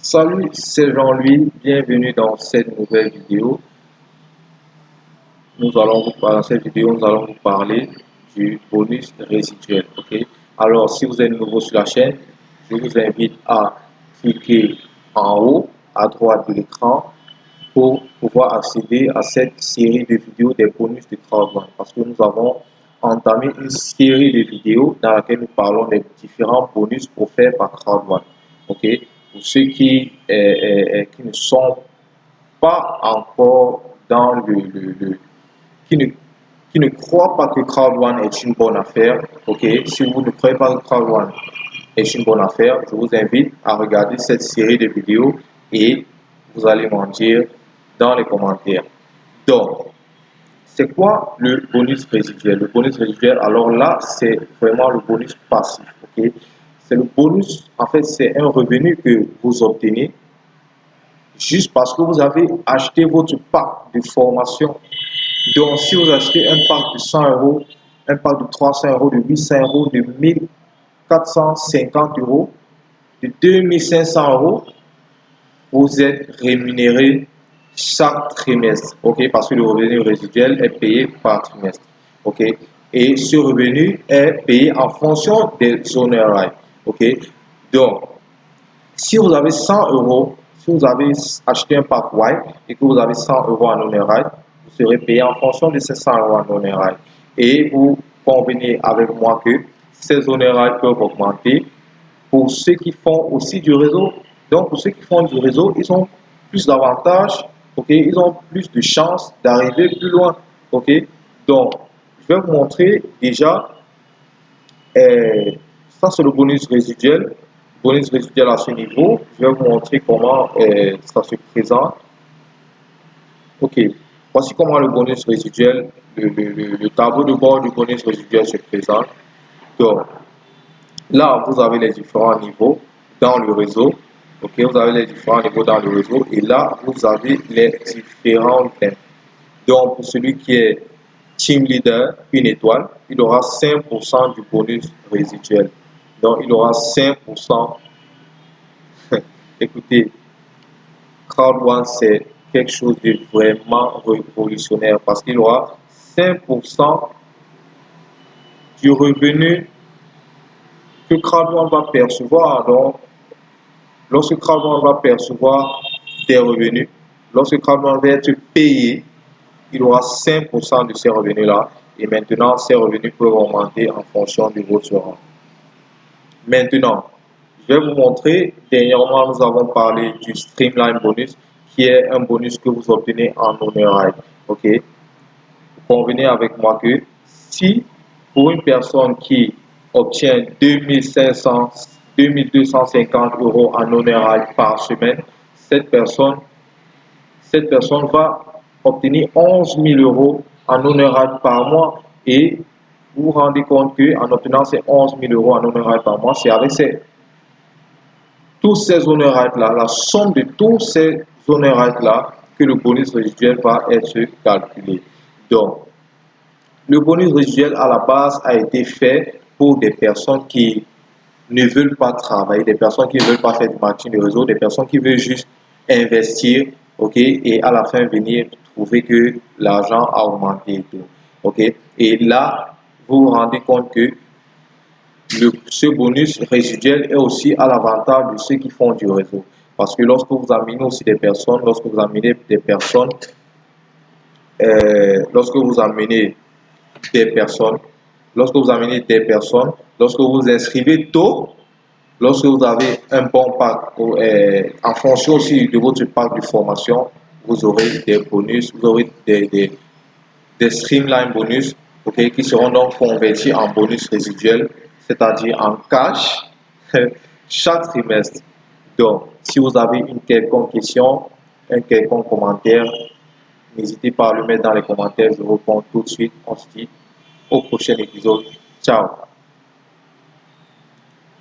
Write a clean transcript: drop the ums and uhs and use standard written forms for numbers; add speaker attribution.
Speaker 1: Salut, c'est Jean-Louis, bienvenue dans cette nouvelle vidéo. Dans cette vidéo, nous allons vous parler du bonus résiduel. Ok. Alors, si vous êtes nouveau sur la chaîne, je vous invite à cliquer en haut à droite de l'écran pour pouvoir accéder à cette série de vidéos des bonus de Crowd1. Parce que nous avons entamé une série de vidéos dans laquelle nous parlons des différents bonus offerts par Crowd1. Ok. Pour ceux qui ne sont pas encore dans qui ne croient pas que Crowd1 est une bonne affaire, ok, si vous ne croyez pas que Crowd1 est une bonne affaire, je vous invite à regarder cette série de vidéos et vous allez m'en dire dans les commentaires. Donc, c'est quoi le bonus résiduel? Le bonus résiduel, alors là, c'est vraiment le bonus passif, ok? C'est le bonus, en fait, c'est un revenu que vous obtenez juste parce que vous avez acheté votre pack de formation. Donc, si vous achetez un pack de 100 euros, un pack de 300 euros, de 800 euros, de 1450 euros, de 2500 euros, vous êtes rémunéré chaque trimestre, ok, parce que le revenu résiduel est payé par trimestre, ok, et ce revenu est payé en fonction des honoraires, ok. Donc, si vous avez 100 euros, si vous avez acheté un pack white et que vous avez 100 euros en honoraires, vous serez payé en fonction de ces 100 euros en honoraires. Et vous convenez avec moi que ces honoraires peuvent augmenter pour ceux qui font aussi du réseau. Donc, pour ceux qui font du réseau, ils ont plus d'avantages, ok, ils ont plus de chances d'arriver plus loin, ok. Donc, je vais vous montrer déjà, ça c'est le bonus résiduel. Bonus résiduel à ce niveau, je vais vous montrer comment ça se présente. Ok, voici comment le bonus résiduel, le tableau de bord du bonus résiduel se présente. Donc, là, vous avez les différents niveaux dans le réseau. Ok, vous avez les différents niveaux dans le réseau. Et là, vous avez les différents thèmes. Donc, pour celui qui est team leader, une étoile, il aura 5% du bonus résiduel. Donc, il aura 5%. Écoutez, Crowd1, c'est quelque chose de vraiment révolutionnaire parce qu'il aura 5% du revenu que Crowd1 va percevoir. Donc, lorsque Crowd1 va percevoir des revenus, lorsque Crowd1 va être payé, il aura 5% de ces revenus-là. Et maintenant, ces revenus peuvent augmenter en fonction de votre rang. Maintenant, je vais vous montrer, dernièrement, nous avons parlé du Streamline Bonus, qui est un bonus que vous obtenez en honoraires. Ok? Vous convenez avec moi que si pour une personne qui obtient 2500, 2250 euros en honoraires par semaine, cette personne va obtenir 11 000 euros en honoraires par mois et vous vous rendez compte qu'en obtenant ces 11 000 euros en honoraires par mois, c'est avec tous ces honoraires-là, la somme de tous ces honoraires-là, que le bonus résiduel va être calculé. Donc, le bonus résiduel à la base a été fait pour des personnes qui ne veulent pas travailler, des personnes qui ne veulent pas faire du marketing de réseau, des personnes qui veulent juste investir, ok, et à la fin venir trouver que l'argent a augmenté et tout, ok. Et là, vous vous rendez compte que ce bonus résiduel est aussi à l'avantage de ceux qui font du réseau. Parce que lorsque vous amenez aussi des personnes, lorsque vous amenez des personnes, lorsque vous amenez des personnes, lorsque vous inscrivez tôt, lorsque vous avez un bon pack, en fonction aussi de votre pack de formation, vous aurez des bonus, vous aurez des streamline bonus, okay, qui seront donc convertis en bonus résiduel, c'est-à-dire en cash chaque trimestre. Donc, si vous avez une quelconque question, un quelconque commentaire, n'hésitez pas à le mettre dans les commentaires, je réponds tout de suite. On se dit au prochain épisode. Ciao!